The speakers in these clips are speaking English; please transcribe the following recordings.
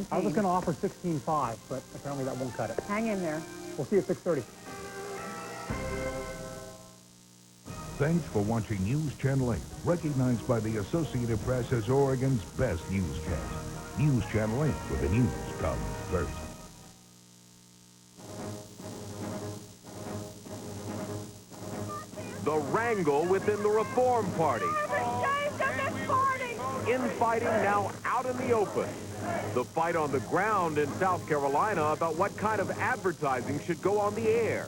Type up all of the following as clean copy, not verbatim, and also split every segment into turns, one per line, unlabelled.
17.
I was going to offer 16.5, but apparently that won't cut it.
Hang in there.
We'll see you at 6:30.
Thanks for watching News Channel 8, recognized by the Associated Press as Oregon's best newscast. News Channel 8, where the news comes first.
The wrangle within the Reform Party. Infighting now out in the open. The fight on the ground in South Carolina about what kind of advertising should go on the air.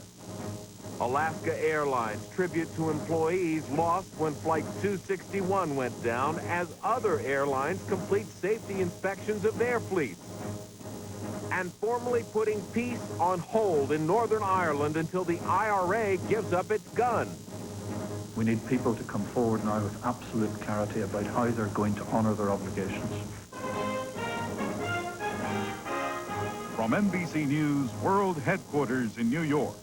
Alaska Airlines tribute to employees lost when Flight 261 went down as other airlines complete safety inspections of their fleets. And formally putting peace on hold in Northern Ireland until the IRA gives up its gun.
We need people to come forward now with absolute clarity about how they're going to honor their obligations.
From NBC News World Headquarters in New York,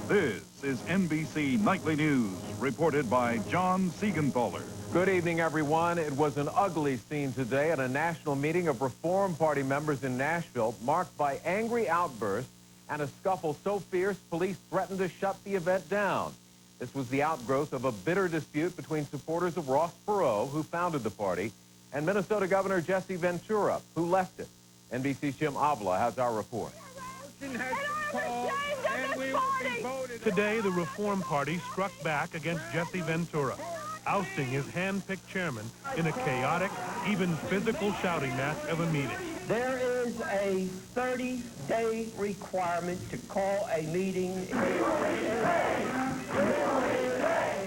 this is NBC Nightly News, reported by John Siegenthaler.
Good evening, everyone. It was an ugly scene today at a national meeting of Reform Party members in Nashville, marked by angry outbursts and a scuffle so fierce police threatened to shut the event down. This was the outgrowth of a bitter dispute between supporters of Ross Perot, who founded the party, and Minnesota Governor Jesse Ventura, who left it. NBC's Jim Avila has our report.
Today, the Reform Party struck back against Jesse Ventura, ousting his hand-picked chairman in a chaotic, even physical shouting match of a meeting.
There is a 30-day requirement to call a meeting.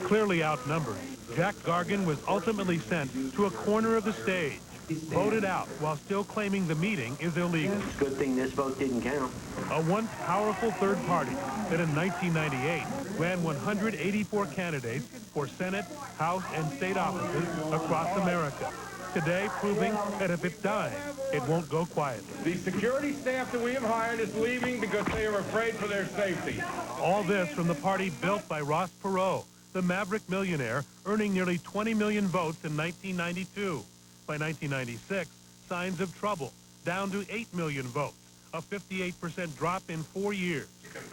Clearly outnumbered, Jack Gargan was ultimately sent to a corner of the stage, voted out while still claiming the meeting is illegal.
It's a good thing this vote didn't count.
A once powerful third party that in 1998 ran 184 candidates for Senate, House, and state offices across America. Today proving that if it dies, it won't go quietly.
The security staff that we have hired is leaving because they are afraid for their safety.
All this from the party built by Ross Perot, the maverick millionaire earning nearly 20 million votes in 1992. By 1996, signs of trouble, down to 8 million votes, a 58% drop in 4 years.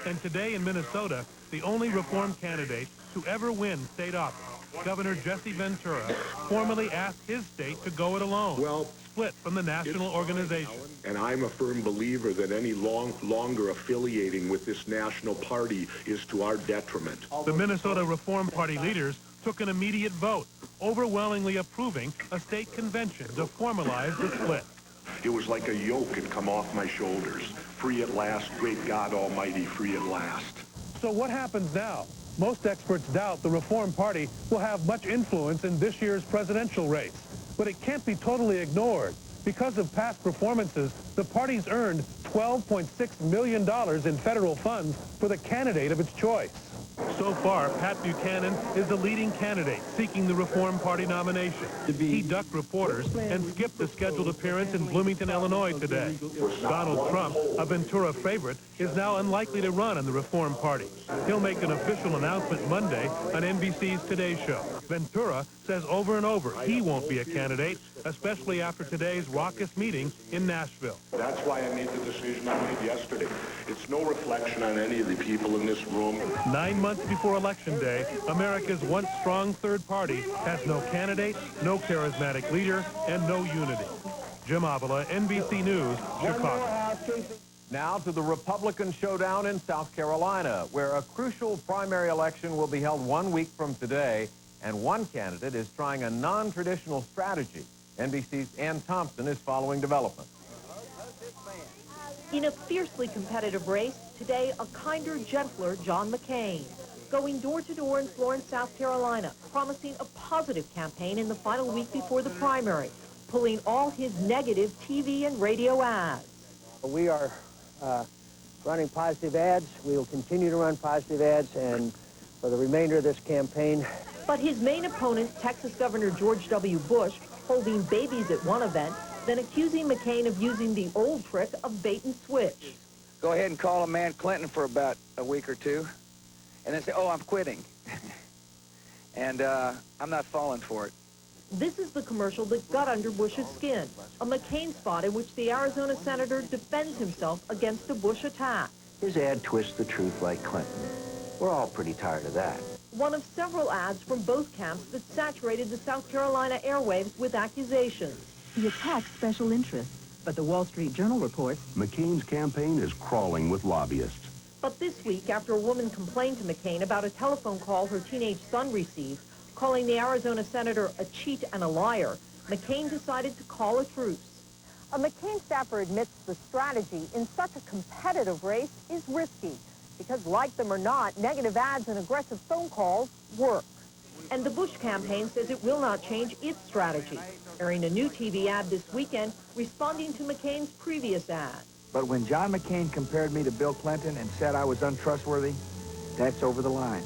And today in Minnesota, the only Reform candidate to ever win state office, Governor Jesse Ventura, formally asked his state to go it alone, split from the national organization.
And I'm a firm believer that any longer affiliating with this national party is to our detriment.
The Minnesota Reform Party leaders took an immediate vote, overwhelmingly approving a state convention to formalize the split.
It was like a yoke had come off my shoulders. Free at last, great God Almighty, free at last.
So what happens now? Most experts doubt the Reform Party will have much influence in this year's presidential race. But it can't be totally ignored. Because of past performances, the party's earned $12.6 million in federal funds for the candidate of its choice. So far, Pat Buchanan is the leading candidate seeking the Reform Party nomination. He ducked reporters and skipped a scheduled appearance in Bloomington, Illinois today. Donald Trump, a Ventura favorite, is now unlikely to run in the Reform Party. He'll make an official announcement Monday on NBC's Today Show. Ventura says over and over he won't be a candidate, especially after today's raucous meeting in Nashville.
That's why I made the decision I made yesterday. It's no reflection on any of the people in this room.
9 months before Election Day, America's once strong third party has no candidate, no charismatic leader, and no unity. Jim Avila, NBC News, Chicago.
Now to the Republican showdown in South Carolina, where a crucial primary election will be held 1 week from today, and one candidate is trying a non-traditional strategy. NBC's Ann Thompson is following developments.
In a fiercely competitive race, today a kinder, gentler John McCain, going door-to-door in Florence, South Carolina, promising a positive campaign in the final week before the primary, pulling all his negative TV and radio ads.
We are running positive ads. We will continue to run positive ads, and for the remainder of this campaign.
But his main opponent, Texas Governor George W. Bush, holding babies at one event, then accusing McCain of using the old trick of bait and switch.
Go ahead and call a man Clinton for about a week or two, and then say, oh, I'm quitting. And I'm not falling for it.
This is the commercial that got under Bush's skin, a McCain spot in which the Arizona senator defends himself against a Bush attack.
His ad twists the truth like Clinton. We're all pretty tired of that.
One of several ads from both camps that saturated the South Carolina airwaves with accusations.
He attacks special interests, but the Wall Street Journal reports
McCain's campaign is crawling with lobbyists.
But this week, after a woman complained to McCain about a telephone call her teenage son received, calling the Arizona senator a cheat and a liar, McCain decided to call a truce.
A McCain staffer admits the strategy in such a competitive race is risky because, like them or not, negative ads and aggressive phone calls work.
And the Bush campaign says it will not change its strategy, airing a new TV ad this weekend responding to McCain's previous ad.
But when John McCain compared me to Bill Clinton and said I was untrustworthy, that's over the line.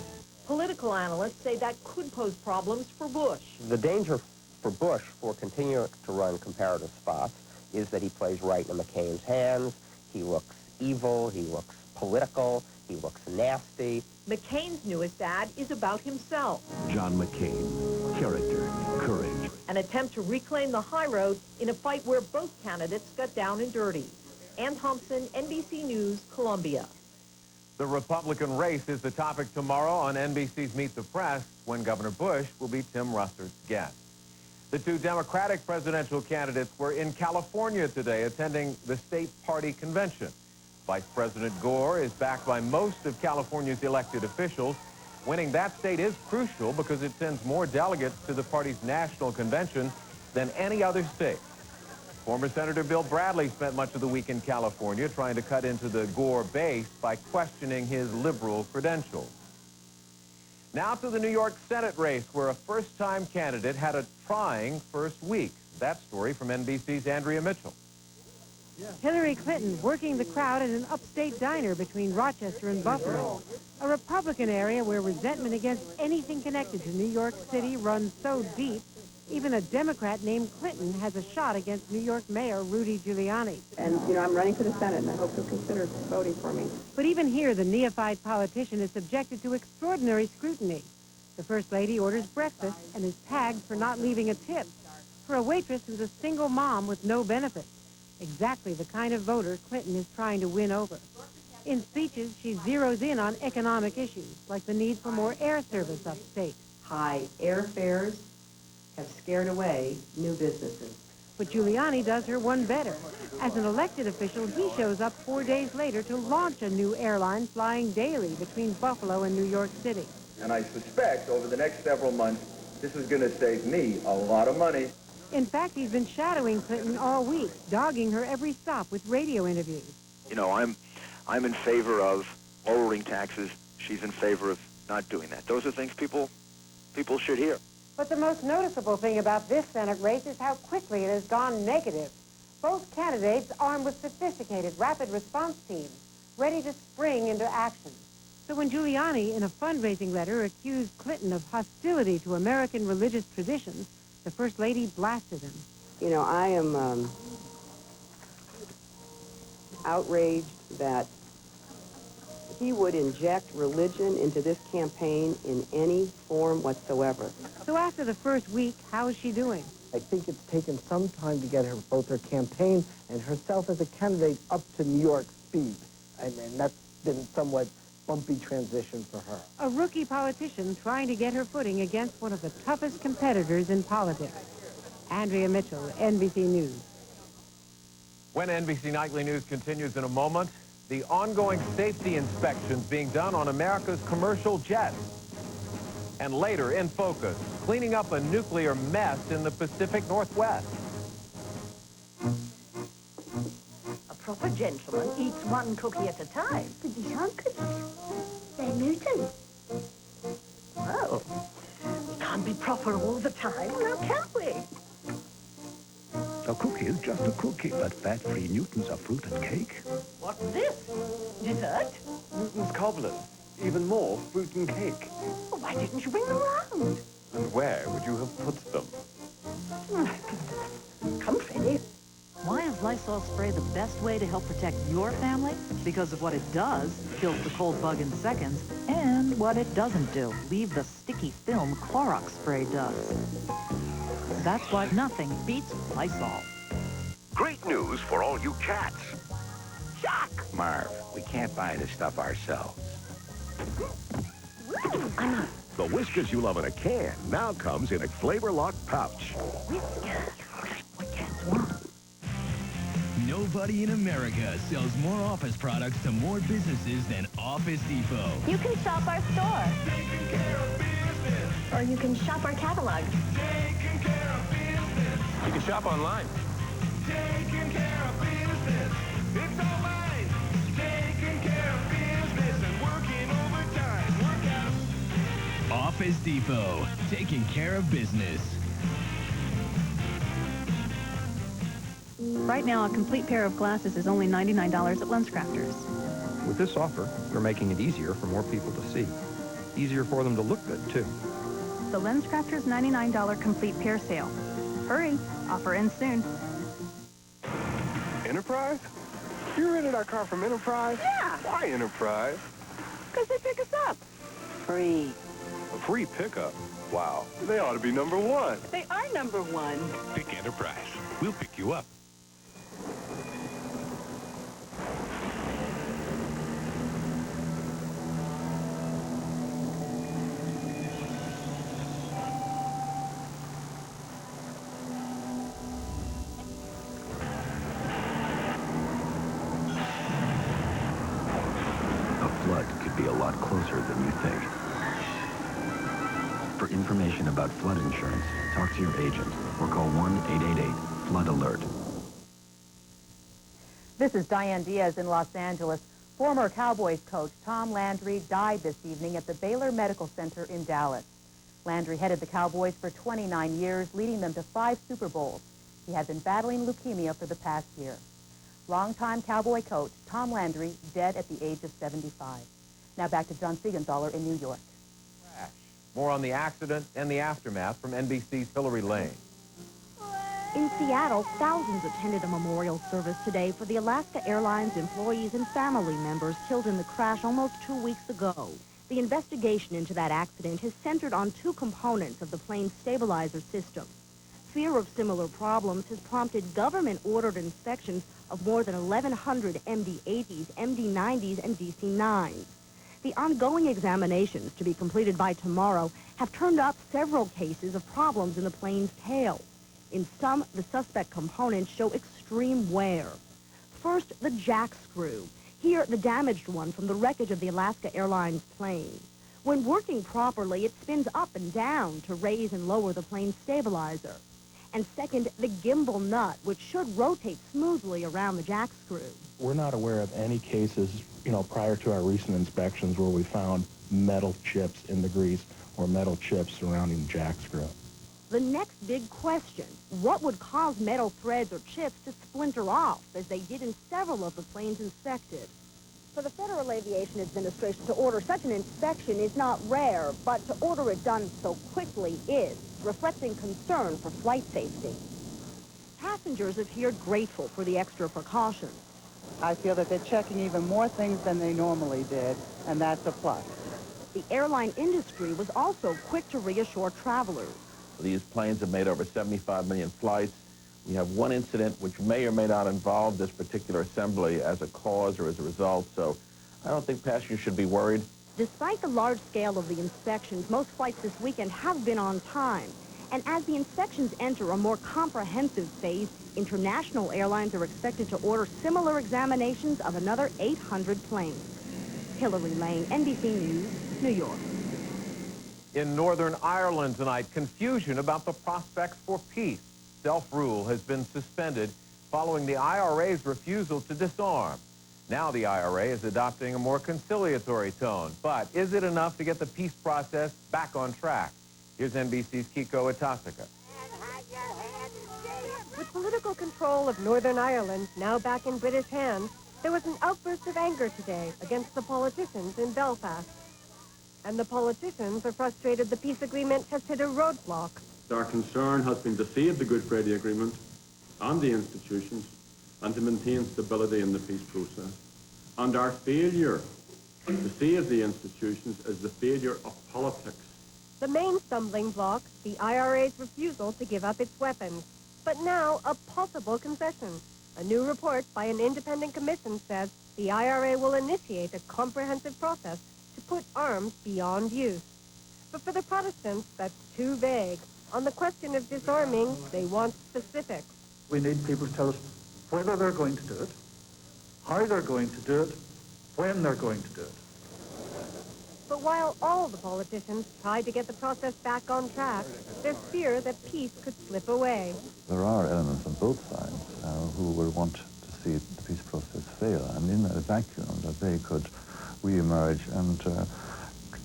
Political analysts say that could pose problems for Bush.
The danger for Bush for continuing to run comparative spots is that he plays right in McCain's hands. He looks evil, he looks political, he looks nasty.
McCain's newest ad is about himself.
John McCain, character, courage.
An attempt to reclaim the high road in a fight where both candidates got down and dirty. Ann Thompson, NBC News, Columbia.
The Republican race is the topic tomorrow on NBC's Meet the Press, when Governor Bush will be Tim Russerd's guest. The two Democratic presidential candidates were in California today attending the state party convention. Vice President Gore is backed by most of California's elected officials. Winning that state is crucial because it sends more delegates to the party's national convention than any other state. Former Senator Bill Bradley spent much of the week in California trying to cut into the Gore base by questioning his liberal credentials. Now to the New York Senate race, where a first-time candidate had a trying first week. That story from NBC's Andrea Mitchell.
Hillary Clinton working the crowd at an upstate diner between Rochester and Buffalo, a Republican area where resentment against anything connected to New York City runs so deep, even a Democrat named Clinton has a shot against New York Mayor Rudy Giuliani.
And, I'm running for the Senate, and I hope you'll consider voting for me.
But even here, the neophyte politician is subjected to extraordinary scrutiny. The First Lady orders breakfast and is tagged for not leaving a tip. For a waitress who's a single mom with no benefits. Exactly the kind of voter Clinton is trying to win over. In speeches, she zeroes in on economic issues, like the need for more air service upstate.
High airfares have scared away new businesses.
But Giuliani does her one better. As an elected official, he shows up 4 days later to launch a new airline flying daily between Buffalo and New York City.
And I suspect over the next several months, this is going to save me a lot of money.
In fact, he's been shadowing Clinton all week, dogging her every stop with radio interviews.
I'm in favor of lowering taxes. She's in favor of not doing that. Those are things people should hear.
But the most noticeable thing about this Senate race is how quickly it has gone negative. Both candidates armed with sophisticated rapid response teams, ready to spring into action. So when Giuliani, in a fundraising letter, accused Clinton of hostility to American religious traditions, the First Lady blasted him.
I am outraged that he would inject religion into this campaign in any form whatsoever.
So after the first week, how is she doing?
I think it's taken some time to get her, both her campaign and herself as a candidate, up to New York speed. And that's been somewhat bumpy transition for her.
A rookie politician trying to get her footing against one of the toughest competitors in politics. Andrea Mitchell, NBC News.
When NBC Nightly News continues in a moment, the ongoing safety inspections being done on America's commercial jets. And later, in focus, cleaning up a nuclear mess in the Pacific Northwest.
A proper gentleman eats one cookie at a time. But these aren't cookies. They're Newton. Oh, we can't be proper all the time, now can we?
A cookie is just a cookie, but fat-free Newtons are fruit and cake.
What's this? Dessert?
Newton's cobblers. Even more fruit and cake.
Well, why didn't you bring them round?
And where would you have put them?
Come, Freddie.
Why is Lysol spray the best way to help protect your family? Because of what it does, kills the cold bug in seconds, and what it doesn't do, leave the sticky film Clorox spray does. That's why nothing beats Lysol.
Great news for all you cats.
Shock! Marv, we can't buy this stuff ourselves.
The Whiskas you love in a can now comes in a flavor-locked pouch.
What cats want.
Nobody in America sells more office products to more businesses than Office Depot.
You can shop our store. Or you can shop our catalog.
You can shop online. Taking care of business. It's all mine. Taking care of business and working overtime. Work out.
Office Depot, taking care of business.
Right now, a complete pair of glasses is only $99 at LensCrafters.
With this offer, we're making it easier for more people to see. Easier for them to look good, too.
The LensCrafters $99 complete pair sale. Hurry, offer ends soon.
Enterprise? You rented our car from Enterprise?
Yeah.
Why Enterprise?
Because they pick us up. Free.
A free pickup? Wow, they ought to be number one.
They are number one.
Pick Enterprise. We'll pick you up.
A lot closer than you think. For information about flood insurance, talk to your agent or call 1-888-FLOOD-ALERT.
This is Diane Diaz in Los Angeles. Former Cowboys coach Tom Landry died this evening at the Baylor Medical Center in Dallas. Landry headed the Cowboys for 29 years, leading them to 5 Super Bowls. He had been battling leukemia for the past year. Longtime Cowboy coach Tom Landry dead at the age of 75. Now back to John Siegenthaler in New York.
More on the accident and the aftermath from NBC's Hillary Lane.
In Seattle, thousands attended a memorial service today for the Alaska Airlines employees and family members killed in the crash almost 2 weeks ago. The investigation into that accident has centered on 2 components of the plane's stabilizer system. Fear of similar problems has prompted government-ordered inspections of more than 1,100 MD-80s, MD-90s, and DC-9s. The ongoing examinations, to be completed by tomorrow, have turned up several cases of problems in the plane's tail. In some, the suspect components show extreme wear. First, the jack screw. Here, the damaged one from the wreckage of the Alaska Airlines plane. When working properly, it spins up and down to raise and lower the plane's stabilizer. And second, the gimbal nut, which should rotate smoothly around the jack screw.
We're not aware of any cases, prior to our recent inspections where we found metal chips in the grease or metal chips surrounding the jack screw.
The next big question, what would cause metal threads or chips to splinter off, as they did in several of the planes inspected?
For the Federal Aviation Administration to order such an inspection is not rare, but to order it done so quickly is, reflecting concern for flight safety.
Passengers appeared grateful for the extra precautions.
I feel that they're checking even more things than they normally did, and that's a plus.
The airline industry was also quick to reassure travelers.
These planes have made over 75 million flights. We have one incident which may or may not involve this particular assembly as a cause or as a result, so I don't think passengers should be worried.
Despite the large scale of the inspections, most flights this weekend have been on time. And as the inspections enter a more comprehensive phase, international airlines are expected to order similar examinations of another 800 planes. Hillary Lane, NBC News, New York.
In Northern Ireland tonight, confusion about the prospects for peace. Self-rule has been suspended following the IRA's refusal to disarm. Now the IRA is adopting a more conciliatory tone. But is it enough to get the peace process back on track? Here's NBC's Kiko Itasaka.
With political control of Northern Ireland now back in British hands, there was an outburst of anger today against the politicians in Belfast. And the politicians are frustrated the peace agreement has hit a roadblock.
Our concern has been to save the Good Friday Agreement and the institutions and to maintain stability in the peace process. And our failure to save the institutions is the failure of politics
The main stumbling block, the IRA's refusal to give up its weapons. But now, a possible concession. A new report by an independent commission says the IRA will initiate a comprehensive process to put arms beyond use. But for the Protestants, that's too vague. On the question of disarming, they want specifics.
We need people to tell us whether they're going to do it, how they're going to do it, when they're going to do it.
But while all the politicians try to get the process back on track, there's fear that peace could slip away.
There are elements on both sides who will want to see the peace process fail, and in that vacuum that they could re-emerge and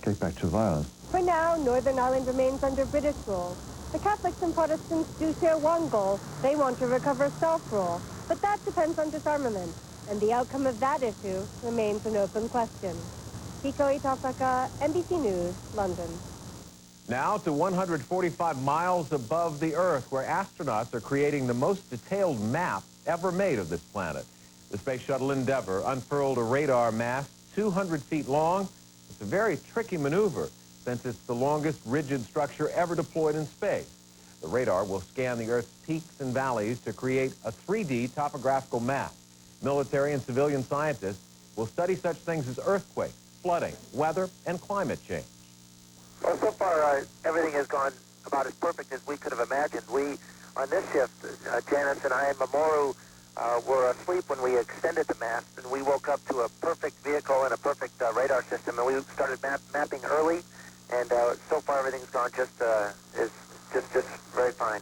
get back to violence.
For now, Northern Ireland remains under British rule. The Catholics and Protestants do share one goal. They want to recover self-rule. But that depends on disarmament, and the outcome of that issue remains an open question. Kiko Itafaka, NBC News, London.
Now to 145 miles above the Earth, where astronauts are creating the most detailed map ever made of this planet. The Space Shuttle Endeavour unfurled a radar mast 200 feet long. It's a very tricky maneuver, since it's the longest rigid structure ever deployed in space. The radar will scan the Earth's peaks and valleys to create a 3D topographical map. Military and civilian scientists will study such things as earthquakes, flooding, weather, and climate change.
Well, so far, everything has gone about as perfect as we could have imagined. We, on this shift, Janice and I and Mamoru were asleep when we extended the mast, and we woke up to a perfect vehicle and a perfect radar system, and we started mapping early, and so far everything's gone just very fine.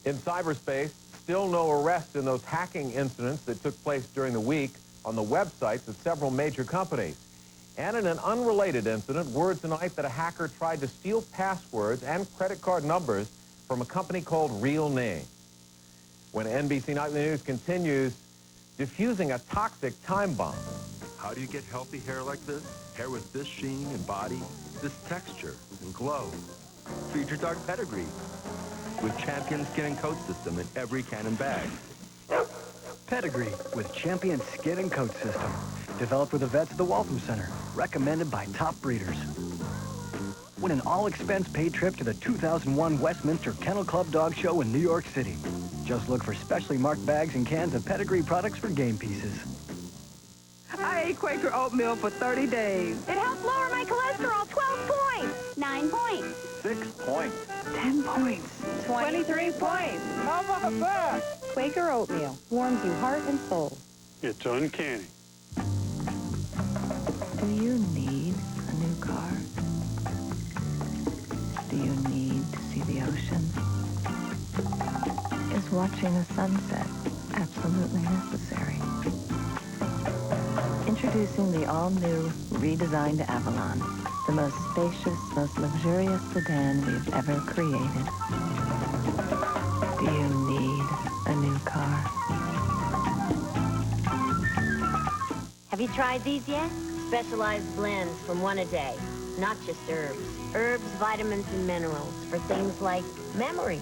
In cyberspace, still no arrests in those hacking incidents that took place during the week on the websites of several major companies. And in an unrelated incident, word tonight that a hacker tried to steal passwords and credit card numbers from a company called Real Name. When NBC Nightly News continues, diffusing a toxic time bomb.
How do you get healthy hair like this? Hair with this sheen and body, this texture and glow. Feed your dog Pedigree with Champion Skin and Coat System in every cannon bag.
Pedigree with Champion Skin and Coat System. Developed with the vets at the Waltham Center. Recommended by top breeders. Win an all-expense-paid trip to the 2001 Westminster Kennel Club Dog Show in New York City. Just look for specially marked bags and cans of Pedigree products for game pieces.
I ate Quaker oatmeal for 30 days.
It helped lower my cholesterol 12 points. 9 points.
6 points.
10 points.
23 points.
How about that?
Quaker oatmeal warms you heart and soul.
It's uncanny.
Do you need a new car? Do you need to see the ocean? Is watching a sunset absolutely necessary? Introducing the all-new, redesigned Avalon, the most spacious, most luxurious sedan we've ever created. Do you need a new car?
Have you tried these yet? Specialized blends from One A Day. Not just herbs. Herbs, vitamins, and minerals for things like memory.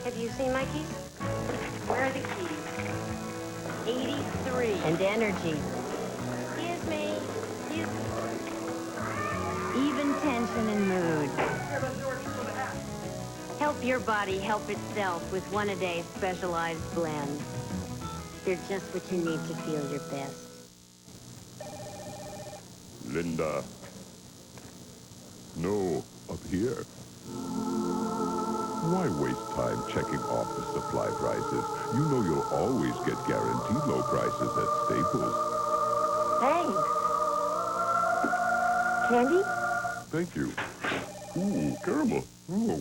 Have you seen my keys? Where are the keys? 83. And energy. Excuse me. Even tension and mood. Help your body help itself with One A Day specialized blends. They're just what you need to feel your best.
Linda. No, up here. Why waste time checking office supply prices? You know you'll always get guaranteed low prices at Staples.
Thanks. Candy?
Thank you. Ooh, caramel. Oh.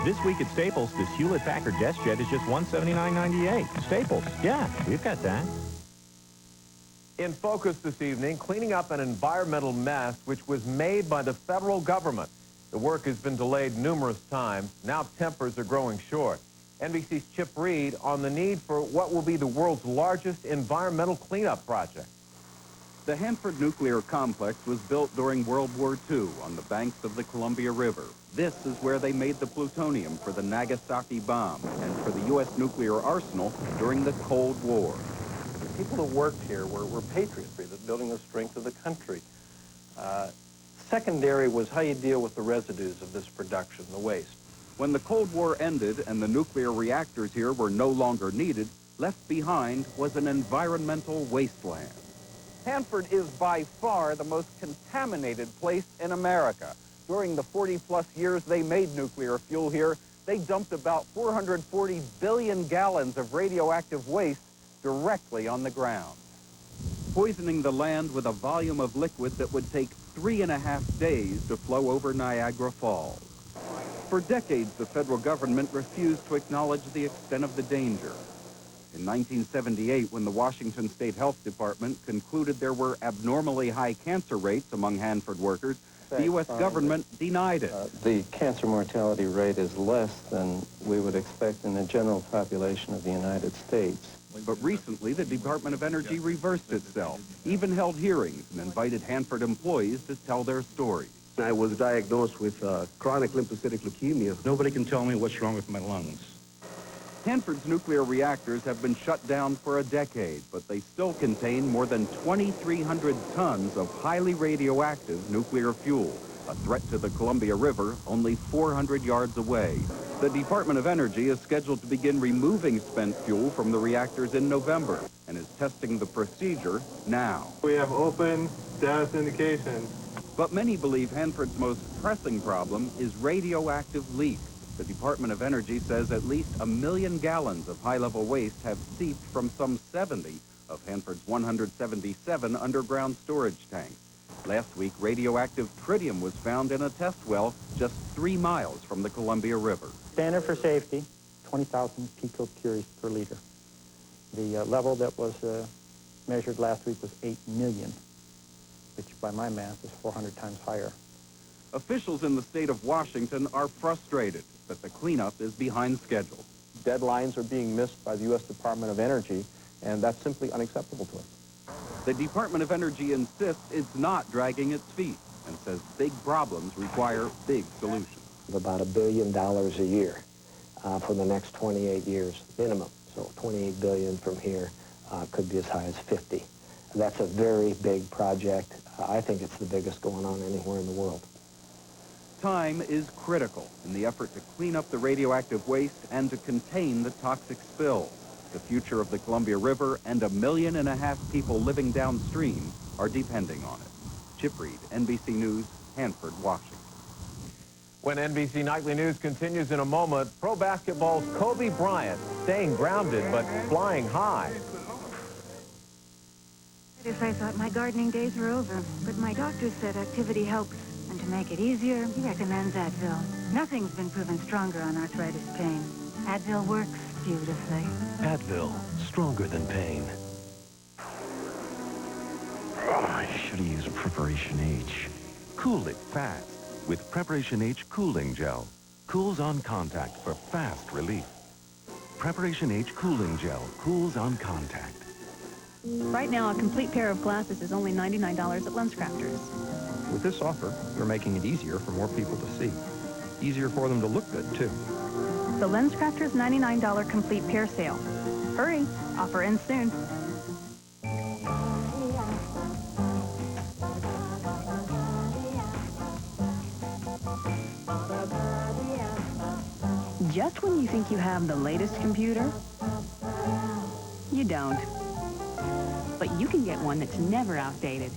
This week at Staples, this Hewlett-Packard desk jet is just $179.98. Staples, yeah, we've got that.
In focus this evening, cleaning up an environmental mess which was made by the federal government. The work has been delayed numerous times. Now tempers are growing short. NBC's Chip Reed on the need for what will be the world's largest environmental cleanup project.
The Hanford Nuclear Complex was built during World War II on the banks of the Columbia River. This is where they made the plutonium for the Nagasaki bomb and for the U.S. nuclear arsenal during the Cold War.
People who worked here were patriots, building the strength of the country.
Secondary was how you deal with the residues of this production, the waste.
When the Cold War ended and the nuclear reactors here were no longer needed, left behind was an environmental wasteland. Hanford is by far the most contaminated place in America. During the 40-plus years they made nuclear fuel here, they dumped about 440 billion gallons of radioactive waste directly on the ground, poisoning the land with a volume of liquid that would take 3.5 days to flow over Niagara Falls. For decades, the federal government refused to acknowledge the extent of the danger. In 1978, when the Washington State Health Department concluded there were abnormally high cancer rates among Hanford workers, the U.S. government denied it.
The cancer mortality rate is less than we would expect in the general population of the United States.
But recently, the Department of Energy reversed itself, even held hearings and invited Hanford employees to tell their stories.
I was diagnosed with chronic lymphocytic leukemia. Nobody can tell me what's wrong with my lungs.
Hanford's nuclear reactors have been shut down for a decade, but they still contain more than 2,300 tons of highly radioactive nuclear fuel, a threat to the Columbia River only 400 yards away. The Department of Energy is scheduled to begin removing spent fuel from the reactors in November and is testing the procedure now.
We have open status indication.
But many believe Hanford's most pressing problem is radioactive leak. The Department of Energy says at least 1 million gallons of high-level waste have seeped from some 70 of Hanford's 177 underground storage tanks. Last week, radioactive tritium was found in a test well just 3 miles from the Columbia River.
Standard for safety, 20,000 picocuries per liter. The level that was measured last week was 8 million, which by my math is 400 times higher.
Officials in the state of Washington are frustrated that the cleanup is behind schedule.
Deadlines are being missed by the U.S. Department of Energy, and that's simply unacceptable to us.
The Department of Energy insists it's not dragging its feet and says big problems require big solutions.
About $1 billion a year for the next 28 years minimum. So 28 billion from here could be as high as 50. That's a very big project. I think it's the biggest going on anywhere in the world.
Time is critical in the effort to clean up the radioactive waste and to contain the toxic spill. The future of the Columbia River and 1.5 million people living downstream are depending on it. Chip Reed, NBC News, Hanford, Washington.
When NBC Nightly News continues in a moment, pro basketball's Kobe Bryant staying grounded but flying high.
If I thought my gardening days were over, but my doctor said activity helps. And to make it easier, he recommends Advil. Nothing's been proven stronger on arthritis pain. Advil works beautifully.
Advil, stronger than pain. Oh, I should have used Preparation H.
Cool it fast with Preparation H Cooling Gel. Cools on contact for fast relief. Preparation H Cooling Gel cools on contact.
Right now, a complete pair of glasses is only $99 at LensCrafters.
With this offer, we're making it easier for more people to see. Easier for them to look good, too.
The LensCrafters $99 complete pair sale. Hurry, offer ends soon. Just when you think you have the latest computer, you don't. But you can get one that's never outdated.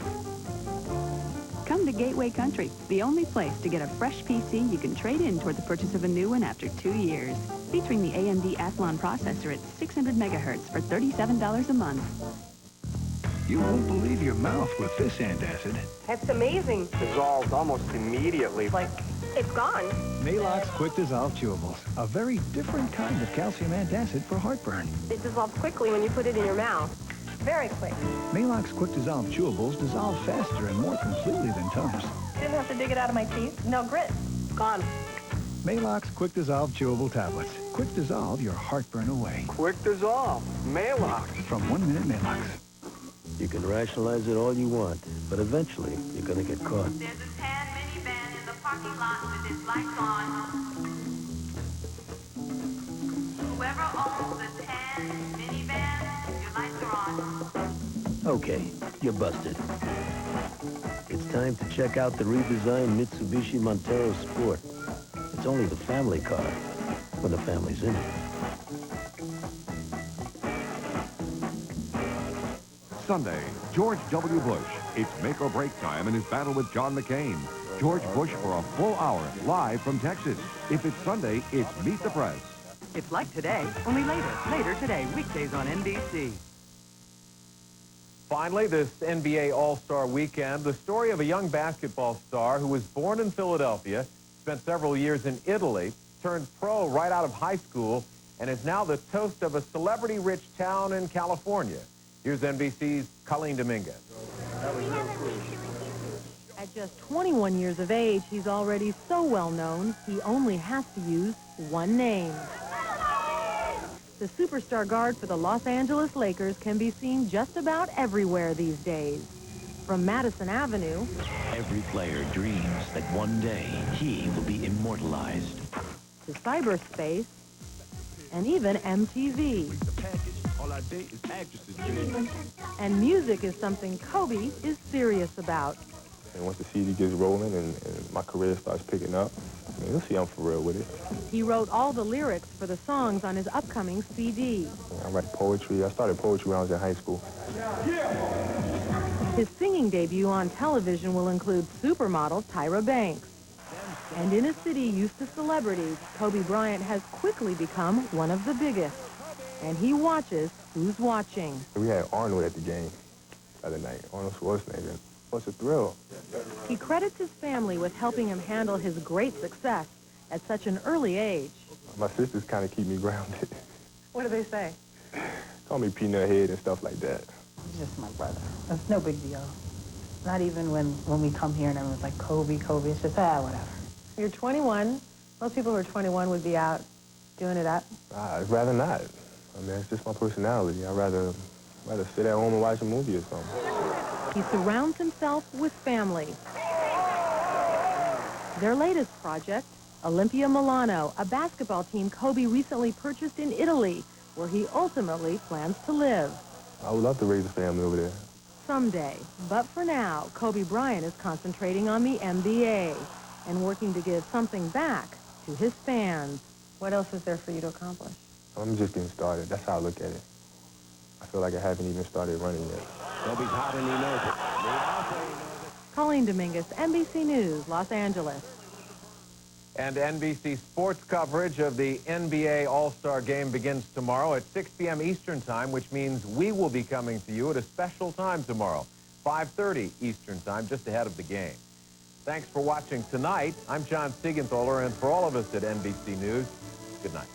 Come to Gateway Country, the only place to get a fresh PC you can trade in toward the purchase of a new one after 2 years. Featuring the AMD Athlon processor at 600 megahertz for $37 a month.
You won't believe your mouth with this antacid.
That's amazing.
Dissolves almost immediately.
Like, it's gone.
Maalox Quick Dissolve Chewables, a very different kind of calcium antacid for heartburn.
It dissolves quickly when you put it in your mouth. Very quick.
Maalox Quick Dissolve Chewables dissolve faster and more completely than Tums.
Didn't have to dig it out of my teeth. No grit. Gone.
Maalox Quick Dissolve Chewable Tablets. Quick dissolve your heartburn away.
Quick dissolve. Maalox.
From 1 Minute Maalox.
You can rationalize it all you want, but eventually you're going to get caught.
There's a tan minivan in the parking lot with its lights on. Whoever owns the tan minivan, your lights are on.
Okay, you're busted. It's time to check out the redesigned Mitsubishi Montero Sport. It's only the family car when the family's in it.
Sunday, George W. Bush. It's make or break time in his battle with John McCain. George Bush for a full hour, live from Texas. If it's Sunday, it's Meet the Press.
It's like today, only later. Later today, weekdays on NBC.
Finally, this NBA All-Star Weekend, the story of a young basketball star who was born in Philadelphia, spent several years in Italy, turned pro right out of high school, and is now the toast of a celebrity-rich town in California. Here's NBC's Colleen Dominguez.
At just 21 years of age, he's already so well known, he only has to use one name. The superstar guard for the Los Angeles Lakers can be seen just about everywhere these days. From Madison Avenue...
Every player dreams that one day he will be immortalized.
...to cyberspace, and even MTV. And music is something Kobe is serious about.
And once the CD gets rolling and my career starts picking up, I mean, you'll see I'm for real with it.
He wrote all the lyrics for the songs on his upcoming CD.
I write poetry. I started poetry when I was in high school.
His singing debut on television will include supermodel Tyra Banks. And in a city used to celebrities, Kobe Bryant has quickly become one of the biggest. And he watches who's watching.
We had Arnold at the game the other night, Arnold Schwarzenegger. What's a thrill?
He credits his family with helping him handle his great success at such an early age.
My sisters kind of keep me grounded.
What do they say?
Call me Peanut Head and stuff like that.
He's just my brother. It's no big deal. Not even when we come here and everyone's like, Kobe, Kobe. It's just, whatever.
You're 21. Most people who are 21 would be out doing it up.
I'd rather not. I mean, it's just my personality. I'd rather sit at home and watch a movie or something.
He surrounds himself with family. Their latest project, Olympia Milano, a basketball team Kobe recently purchased in Italy, where he ultimately plans to live.
I would love to raise a family over there.
Someday. But for now, Kobe Bryant is concentrating on the NBA and working to give something back to his fans. What else is there for you to accomplish?
I'm just getting started. That's how I look at it. I feel like I haven't even started running yet.
Kobe's hot and he knows it.
Colleen Dominguez, NBC News, Los Angeles.
And NBC sports coverage of the NBA All-Star Game begins tomorrow at 6 p.m. Eastern Time, which means we will be coming to you at a special time tomorrow, 5:30 Eastern Time, just ahead of the game. Thanks for watching tonight. I'm John Siegenthaler, and for all of us at NBC News, good night.